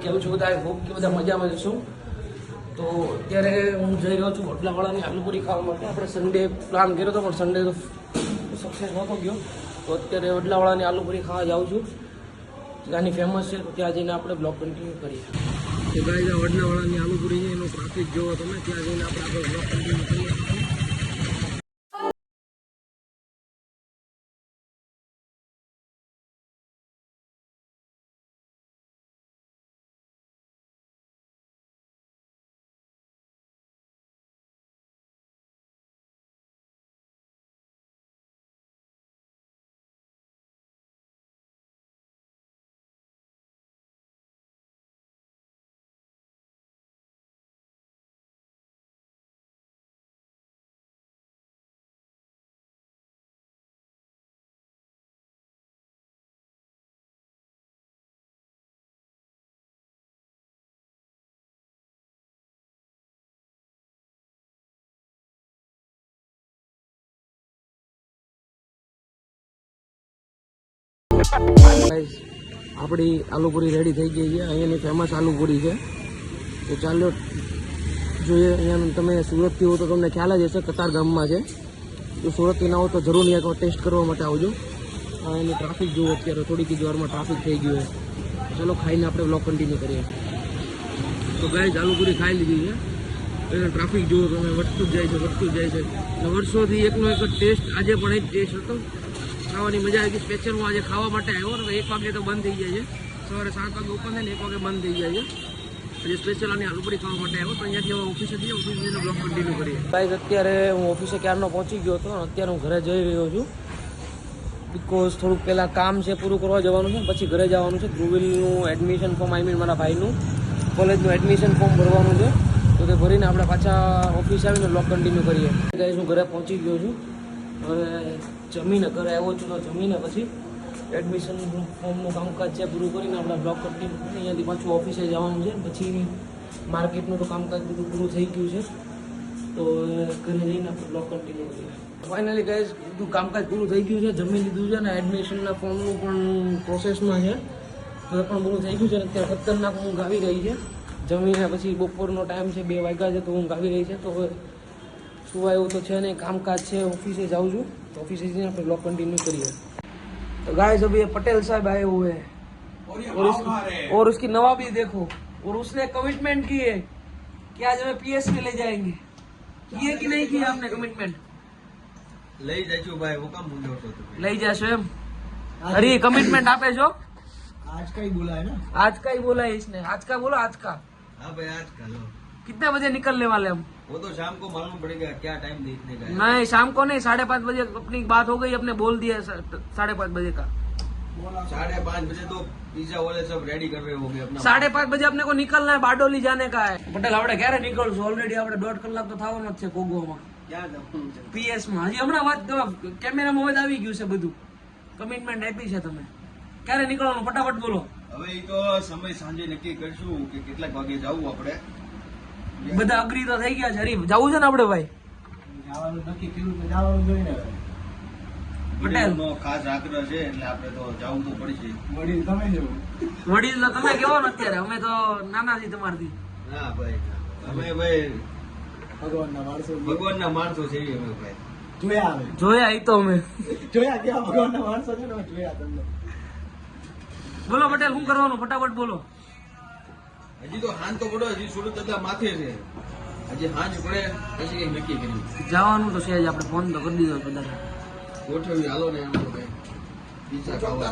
કેવું છું બધા હોપ કે બધા મજામાં જશું. તો અત્યારે હું જઈ રહ્યો છું વડલાવાળાની આલુપુરી ખાવા માટે. આપણે સન્ડે પ્લાન કર્યો હતો પણ સન્ડે તો સક્સેસ નહોતો ગયો. તો અત્યારે વડલાવાળાની આલુપુરી ખાવા જાઉં છું. ત્યાંની ફેમસ છે, તો ત્યાં જઈને આપણે બ્લોગ કન્ટિન્યુ કરીએ. તો ગાઈસ આ વડલાવાળાની આલુપુરી છે, એનો ટ્રાફિક જોવો તમે. ત્યાં જઈને આપણે બ્લોગ કન્ટિન્યુ કરીએ. આપણી આલુપુરી રેડી થઈ ગઈ છે. અહીંયાની ફેમસ આલુપુરી છે. તો ચાલો જોઈએ. અહીંયા તમે સુરતથી હો તો તમને ખ્યાલ જ હશે, કતારગામમાં છે. જો સુરતથી ના હો તો જરૂર નહીં એકવાર ટેસ્ટ કરવા માટે આવજો. એની ટ્રાફિક જુઓ, અત્યારે થોડીક જ વારમાં ટ્રાફિક થઈ ગયું છે. ચાલો ખાઈને આપણે બ્લોગ કન્ટિન્યુ કરીએ. તો ગાઈસ આલુપુરી ખાઈ લીધી છે. એનો ટ્રાફિક જુઓ તમે, વધતું જ જાય છે, વધતું જ જાય છે. અને વર્ષોથી એકનો એક જ ટેસ્ટ, આજે પણ એ જ ટેસ્ટ હતો. ખાવાની મજા આવી ગઈ. સ્પેશિયલ હું આજે ખાવા માટે આવ્યો. ને 1 વાગે તો બંધ થઈ જાય છે. સવારે 7 વાગે ઓપન થાય ને 1 વાગે બંધ થઈ જાય છે. આજે સ્પેશિયલ આની આલુપુરી ખાવા માટે આવ્યો. તો અહીંયાથી હવે ઓફિસે જઈએ, ઓફિસનો બ્લોગ કન્ટિન્યુ કરીએ. ગાઈસ અત્યારે હું ઓફિસે ક્યારનો પહોંચી ગયો હતો. અત્યારે હું ઘરે જઈ રહ્યો છું. બિકોઝ થોડુંક પહેલાં કામ છે પૂરું કરવા જવાનું છે, પછી ઘરે જવાનું છે. ધ્રુવીલનું એડમિશન ફોર્મ, મારા ભાઈનું કોલેજનું એડમિશન ફોર્મ ભરવાનું છે. તો તે ભરીને આપણે પાછા ઓફિસ આવીને બ્લોગ કન્ટિન્યુ કરીએ. ગાઈસ હું ઘરે પહોંચી ગયો છું. હવે જમીને ઘરે આવ્યો છું. તો જમીને પછી એડમિશન ફોર્મનું કામકાજ છે પૂરું કરીને આપણે બ્લોગ કન્ટિન્યુ કરીને અહીંયાથી પાછું ઓફિસે જવાનું છે. પછી માર્કેટનું તો કામકાજ બધું પૂરું થઈ ગયું છે. તો ઘરે જઈને આપણે બ્લોગ કન્ટિન્યુ કરીએ. ફાઇનલી ગાઈસ બધું કામકાજ પૂરું થઈ ગયું છે. જમી લીધું છે ને એડમિશનના ફોર્મનું પણ પ્રોસેસમાં છે. તો એ પણ પૂરું થઈ ગયું છે. અત્યારે ખતરનાક ઊંઘ આવી રહી છે. જમીને પછી બપોરનો ટાઈમ છે, 2 વાગ્યા છે, તો ઊંઘ આવી રહી છે. તો સુવા એવું તો છે નહીં, કામકાજ છે. ઓફિસે જાઉં છું. तो ऑफिस से अपने ब्लॉग कंटिन्यू करिए. तो गाइस अभी पटेल साहब आए हुए हैं और उसकी नवाबी देखो. और उसने कमिटमेंट की है कि आज हमें पीएस में ले जाएंगे. किए कि नहीं किए आपने कमिटमेंट? લઈ જજો ભાઈ, હું કામ મૂંઝો છો તો લઈ જશો એમ? અરે કમિટમેન્ટ આપે છો? आज का ही बोला है ना. आज का ही बोला है इसने. आज का बोला, आज का. हाँ भाई आज का लो. कितने बजे निकलने वाले हम? वो तो शाम को मालूम पड़ेगा क्या टाइम देखने का है. नहीं शाम को नहीं, 5:30 बजे अपनी बात हो गई. अपने बोल दिया 5:30 बजे का. 5:30 बजे तो पिज्जा वाले सब रेडी कर रहे होंगे अपना. 5:30 बजे अपने को निकलना है, बारडोली जाने का है. पटेल આપણે ક્યારે નીકળશું? ઓલરેડી આપણે 1.5 કલાક તો થવાનો જ છે કોગોમાં. ક્યાં જવાનું છે? પીએસ માં. હજી હમણાં વાત કેમેરામાં વાત આવી ગયું છે બધું. કમિટમેન્ટ આપી છે તમે. ક્યારે નીકળવાનું ફટાફટ બોલો. હવે એ તો સમય સાંજે નક્કી કરશું કે કેટલાક વાગે જવું આપણે. બધા અગ્રી તો થઈ ગયા છે. હરી જવું છે ને આપણે ભાઈ? જવાનું નક્કી કર્યું તો જવાનું જોઈએ ને. પટેલ નો ખાસ આગ્રહ છે એટલે આપણે તો જવું તો પડશે. વડીલ તમે કેવો ને અત્યારે? અમે તો નાના છીએ તમારથી. ના ભાઈ અમે ભાઈ ભગવાનના માણસો છે અમે ભાઈ. જોયા એ તો અમે જોયા કેવા ભગવાનના માણસો છે ને જોયા તમને. બોલો પટેલ શું કરવાનું ફટાફટ બોલો. હજી તો હાંજ તો પડો, હજી સુરત દાદા માથે છે. હજી હાંજ પડે પછી કઈ નક્કી કર્યું. જવાનું તો છે જ. આપણે ફોન તો કરી દીધો બધા. ગોઠવી હાલો ને એમ તો ભાઈ. પીઝા ખાવા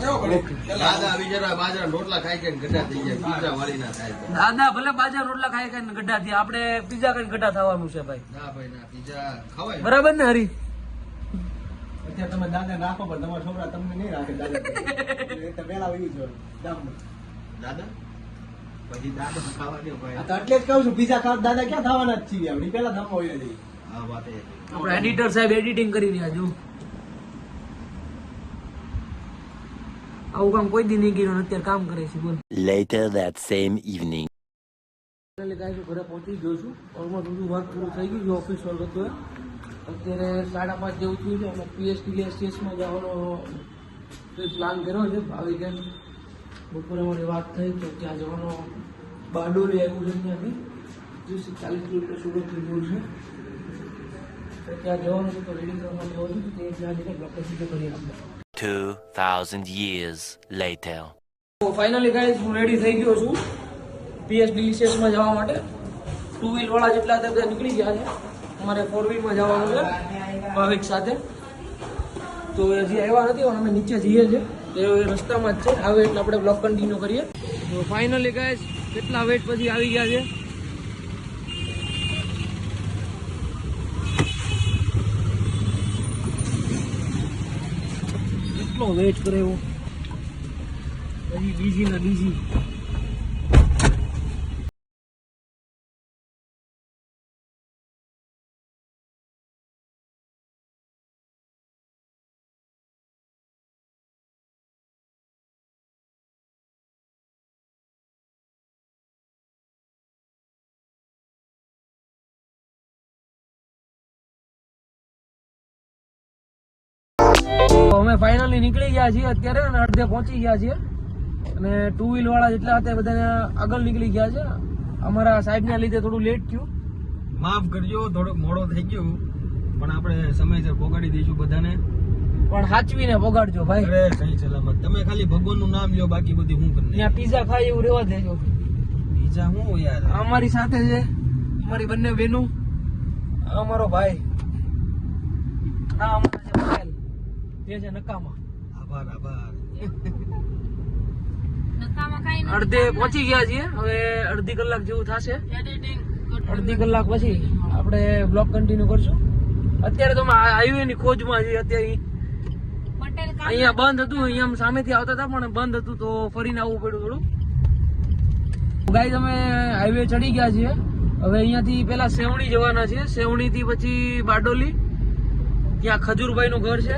દાદા બિચારા બાજરા રોટલા ખાઈ ખાઈને ગઢા થઈ જાય. પીઝા વાળી ના થાય. દાદા ભલે બાજરા રોટલા ખાઈ ખાઈને ગઢા થી, આપણે પીઝા ખાઈને ગઢા થવાનું છે ભાઈ. ના ભાઈ ના, પીઝા ખવાય બરાબર ને હરી? અત્યારે તમે દાદા રાખો પણ તમારા છોકરા તમને નહીં રાખે. દાદા પેલા આવ્યું છે દાદા પછી દાદા ખાવા દો ભાઈ. એટલે જ કહું છું પીઝા ખાવા દાદા ક્યાં ખાવાના જ છીએ આપણે પેલા ધમવા હોય જઈએ. હા વાત એ. આપણે એડિટર સાહેબ એડિટિંગ કરી રહ્યા છું. આવું કામ કોઈ દી નહીં કર્યું, અત્યારે કામ કરે છે. બોલ. Later that same evening. ઘરે પહોંચી ગયો છું. ઓલમોસ્ટ બધું વર્ક પૂરું થઈ ગયું છે. ઓફિસ વર્ક હતું. અત્યારે 5:30 જેવું થયું છે. અમે PSTSમાં જવાનો પ્લાન કર્યો છે. આવી ગયા બપોરે અમારી વાત થઈ તો ત્યાં જવાનો બારડોલી આવ્યું છે ત્યાંથી 40 કિલોમીટર સુરતથી દૂર છે. તો ત્યાં જવાનું છે તો રેડી કરવા જવાનું છે તે ત્યાં જઈને બ્લોક સીધો કરીએ આપણે. 2,000 years later. તો ફાઇનલી ગાઈઝ હું રેડી થઈ ગયો છું PS ડિલિશિયસમાં જવા માટે. 2 વ્હીલ વાળા જેટલા હતા બધા નીકળી ગયા છે. અમારે 4 વ્હીલમાં જવાનું છે ભાવિક સાથે. તો હજી આવ્યા નથી પણ અમે નીચે જઈએ છીએ તો એ રસ્તામાં જ છે. આવે એટલે આપણે બ્લોક કન્ટિન્યુ કરીએ. તો ફાઇનલી ગાઈઝ કેટલા વેટ પછી આવી ગયા છે. કેટલો વેટ કરે એવો હજી બીજી ને બીજી. અમે ફાઇનલી નીકળી ગયા છીએ અત્યારે અને અડધે પહોંચી ગયા છીએ અને 2 વ્હીલ વાળા જેટલા હતા બધા આગળ નીકળી ગયા છે. અમારા સાહેબના લીધે થોડું લેટ થયું. માફ કરજો, થોડોક મોડો થઈ ગયો પણ આપણે સમયસર પહોંચાડી દઈશું બધાને. પણ સાચવીને પગાડજો ભાઈ. અરે સહી સલામત. તમે ખાલી ભગવાનનું નામ લ્યો, બાકી બધી હું કરી. ત્યાં પીઝા ખાય એવું રહેવા દેજો. બીજા હું યાર અમારી સાથે છે અમારી બંને બહેનો, અમારો ભાઈ, આ અમારા છે પટેલ, તે છે નકામા. આભાર આભાર. અડધે પહોંચી ગયા છીએ. હવે અડધી કલાક જેવું થશે. અડધી કલાક પછી આપણે બ્લોક કન્ટિન્યુ કરશું. અત્યારે તો હાઈવે ની ખોજમાં છીએ. અત્યારે અહીંયા બંધ હતું, અહીંયા સામેથી આવતા હતા પણ બંધ હતું તો ફરીને આવવું પડ્યું થોડું. ગાઈઝ અમે હાઈવે ચડી ગયા છીએ. હવે અહીંયાથી પેલા સેવણી જવાના છે. સેવણી થી પછી બારડોલી, ત્યાં ખજૂરભાઈ નું ઘર છે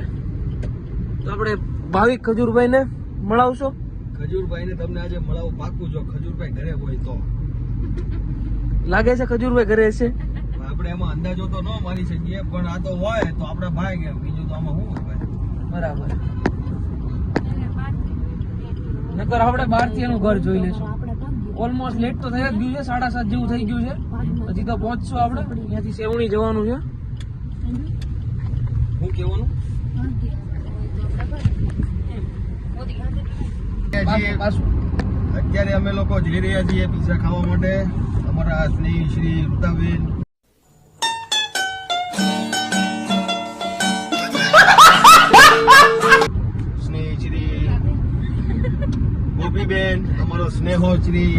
તો આપણે ભાવિક ખજૂરભાઈ ને મળાવશો. ખજૂરભાઈ ને તમને આજે મળાવું પાકું, જો ખજૂરભાઈ ઘરે હોય તો. લાગે છે ખજૂરભાઈ ઘરે છે. આપણે એમાં અંદાજો તો ન મારી શકીએ પણ આ તો હોય તો આપડા ભાઈ કે બીજું તો આમાં શું હોય ભાઈ. બરાબર. નકર આપણે બહારથી એનું ઘર જોઈ લેશું. ઓલમોસ્ટ લેટ તો થઈ જ ગયું છે, 7:30 જેવું થઈ ગયું છે. હજી તો પહોંચશું આપણે. અહીંયાથી સેવણી જવાનું છે. શું કહેવાનું? અત્યારે અમે લોકો જઈ રહ્યા છીએ પીઝા ખાવા માટે. અમારા સ્નેહી શ્રી રૂતાબેન, સ્નેહી શ્રી ગોપીબેન, અમારો સ્નેહો શ્રી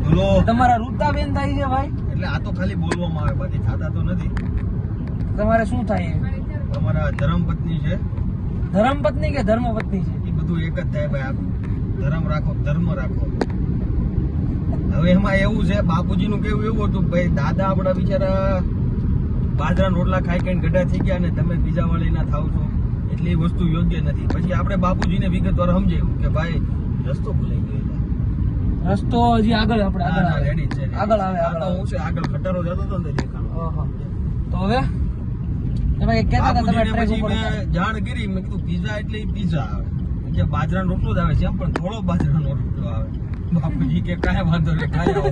ધુલો. તમારા રૂતાબેન થાય છે ભાઈ? એટલે આ તો ખાલી બોલવામાં આવે, બાકી થતા તો નથી. તમારે શું થાય? અમારા ધર્મપત્ની છે. ધર્મપત્ની કે ધર્મપત્ની છે? એ બધું એક જ થાય ભાઈ. આખું ધર્મ રાખો, ધર્મ રાખો. હવે એમાં એવું છે, બાપુજી નું કેવું એવું હતું ભાઈ, દાદા આપડા બિચારા બાજરા રોટલા ખાઈ ખાઈને ગઢા થઈ ગયા અને તમે પીઝા વાળી ના થાવ છો એટલે એ વસ્તુ યોગ્ય નથી. પછી આપણે બાપુજીને વિગતવાર સમજાવ્યું કે ભાઈ રસ્તો ભૂલાઈ ગયો. રસ્તો હજી આગળ આપણે આગળ આવે. રેડી છે, આગળ આવે. આ તો હું છે આગળ ખટારો જતો હતો ને દેખાડો. તો હવે તમે કહેતા હતા તમે ટ્રેક પછી ઉપર મેં જાણ કરી, મેં કીધું પીઝા એટલે પીઝા આવે કે બાજરાનો રોટલો જ આવે છે, એમ પણ થોડો બાજરાનો રોટલો આવે. બાપુજી કે કાંઈ વાંધો નહીં, ખાઈ આવો.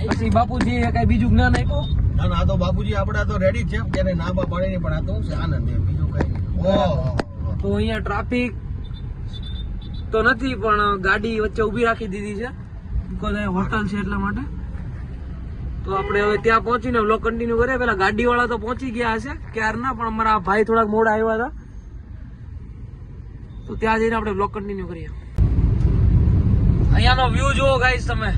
પછી બાપુજી કઈ બીજું જ્ઞાન આપ્યું? ના ના, આ તો બાપુજી આપડા તો રેડી જ છે, ત્યારે ના બા પાડે નહીં, પણ આ તો શું છે આનંદ એમ, બીજું કઈ નહીં. તો અહીંયા ટ્રાફિક તો નથી પણ ગાડી વચ્ચે ઊભી રાખી દીધી છે બીકોઝ અહીંયા હોટલ છે એટલા માટે. તો આપણે હવે ત્યાં પહોંચીને વ્લોગ કન્ટિન્યુ કરીએ. પેલા ગાડી વાળા તો પહોંચી ગયા હશે ક્યારના, પણ અમારા ભાઈ થોડાક મોડા આવ્યા હતા તો ત્યાં જઈને આપણે વ્લોગ કન્ટિન્યુ કરીએ. અહીંયાનો વ્યૂ જુઓ ગાઈસ તમે.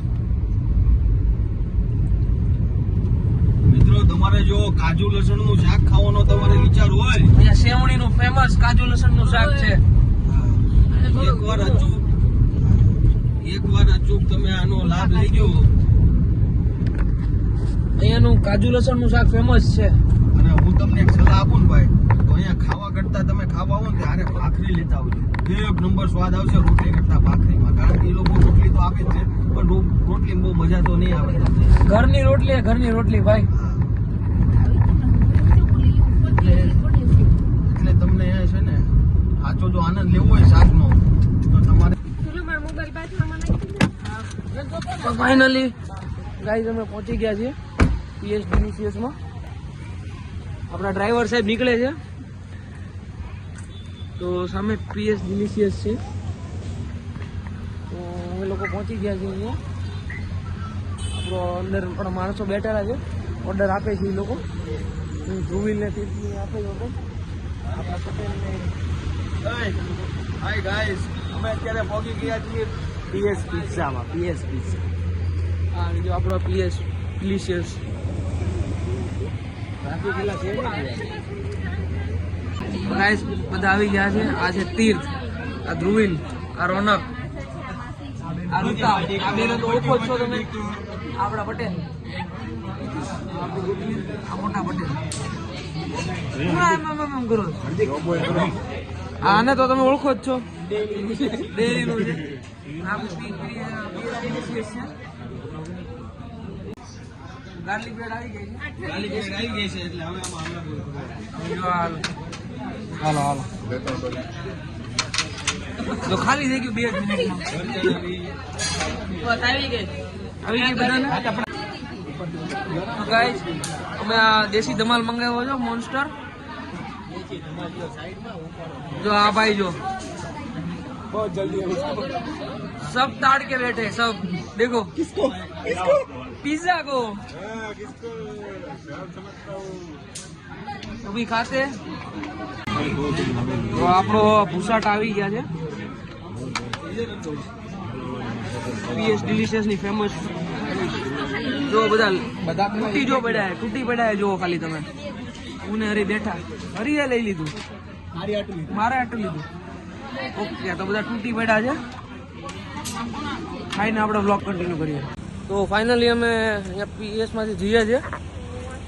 મિત્રો તમારે જો કાજુ લસણ નું શાક ખાવાનો તમારે વિચાર હોય, અહીંયા સેવણી નું ફેમસ કાજુ લસણ નું શાક છે. એકવાર અચૂક તમે આનો લાભ લઈ ગયો. અહીંયાનું કાજુ લસણ નું શાક ફેમસ છે. અને હું તમને એક સલાહ આપું ને ભાઈ, તો અહીંયા ખાવા કરતા તમે ખાવા આવો ને ત્યારે ભાખરી લેતા આવજો. એક નંબર સ્વાદ આવશે રોટલી કરતા ભાખરીમાં. કારણ કે એ લોકો રોટલી તો આપે જ છે પણ રોટલી બહુ મજા તો નહીં આવે. ઘરની રોટલી ઘરની રોટલી ભાઈ. એટલે તમને છે ને સાચો જો આનંદ લેવો હોય શાકનો તો તમારે તો ફાઇનલી ગાઈઝ અમે પહોંચી ગયા છીએ પીએસ ડિલિશિયસમાં. આપણા ડ્રાઈવર સાહેબ નીકળે છે, તો સામે પીએસ ડિલિશિયસ છે. તો અમે લોકો પહોંચી ગયા છીએ અહીંયા. આપણો અંદર પણ માણસો બેઠેલા છે, ઓર્ડર આપે છે એ લોકો. ધ્રુવીલને તીર્થને આપે છે ઓર્ડર. આપણા પટેલને. હાય ગાઈસ, અમે અત્યારે પહોંચી ગયા છીએ પીએસ પિઝામાં. PS pizza. હા, જો આપણો પીએસ ડિલિશિયસ. બાકી પેલા છે ને ગાઈસ બધા આવી ગયા છે. આ છે તીર્થ, આ ધ્રુવીલ, આ રોનક, આ રૂતા. આ બેનો તો ઓળખો જ છો તમે, આપણા પટેલ, આ મોટા પટેલ. એમ કરો આને તો તમે ઓળખો જ છો, ડેરીનું છે. આ ગાર્લિક બ્રેડ આવી ગઈ છે. એટલે હવે આમાં હાલો હાલો તો ખાલી થઈ ગયું 2 મિનિટમાં. આવી ગઈ બધાને. તો ગાઈસ અમે આ દેશી ધમાલ મંગાવ્યો છો, મોન્સ્ટર. जो आप भाई जो बहुत जल्दी सब ताड़ के बैठे सब. देखो किसको किसको पिज्जा को किसको समझता हूँ अभी खाते. તો આપણો ભૂસાટ આવી ગયા છે પીએસ ડિલિશિયસ ની ફેમસ. જો બધા તૂટી જો પડ્યા, તૂટી પડ્યા જો ખાલી તમે. હું ને હરી બેઠા, હરીએ લઈ લીધું, મારે આટલું લીધું. ઓકે, તો બધા તૂટી પડ્યા છે. ખાઈને આપણે વ્લોગ કન્ટિન્યુ કરીએ. તો ફાઇનલી અમે અહીંયા પીએસ માંથી જઈએ છીએ.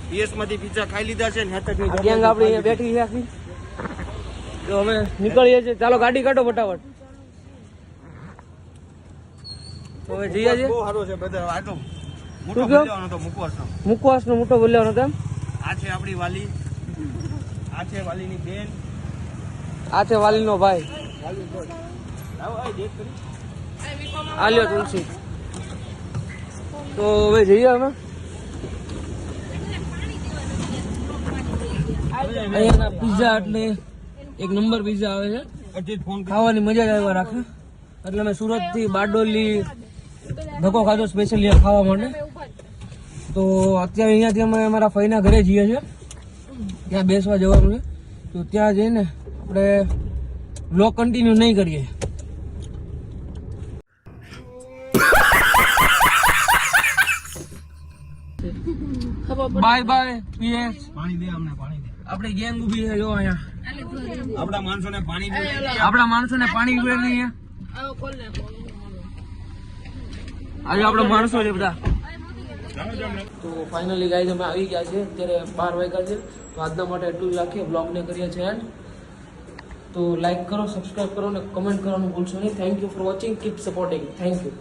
પીએસ માંથી પિઝા ખાઈ લીધા છે ને હેતકની ગેંગ આપણી અહીંયા બેઠી છે આખી. તો અમે નીકળીએ છીએ. ચાલો ગાડી કાઢો ફટાફટ. તો હવે જઈએ છીએ. બહુ સારો છે બધા. આ તો મોટો શું કહો? બોલવાનો તો મુકવાસનો. મુખવાસનો મોટો બોલ્યાનો તેમ. આ છે આપણી વાલી, આ છે વાલીની બેન, આ છે વાલીનો ભાઈ. વાલી બોલ. આવો આ દેખ કરી. આ લ્યો તુલસી. તો હવે જઈએ અમે. અહીંયાના પિઝા એટલે એક નંબર પિઝા આવે છે. અજીત ફોન ખાવાની મજા જ આવ્યા રાખે. એટલે અમે સુરત થી બારડોલી ધક્કો ખાધો સ્પેશિયલી ખાવા માટે. તો અત્યારે અહીંયાથી અમે અમારા ફઈના ઘરે જઈએ છીએ. ત્યાં બેસવા જવાનું છે. તો ત્યાં જઈને આપણે વ્લોગ કન્ટિન્યુ નહીં કરીએ. Bye bye PS. પાણી દે, અમને પાણી દે. આપણી ગેંગ ઊભી છે જો અહીંયા. આપણા માણસોને પાણી દે. આપણા માણસોને પાણી પીવે નહીં. આજે આપણા માણસો છે બધા. તો ફાઇનલી ગાઈઝ અમે આવી ગયા છે. અત્યારે 12 વાગ્યા છે. તો આજના માટે એટલું જ રાખીએ. બ્લોગને કરીએ છીએ એન્ડ. તો લાઈક કરો, સબસ્ક્રાઈબ કરો અને કમેન્ટ કરવાનું ભૂલશો નહીં. Thank you for watching. Keep supporting. Thank you.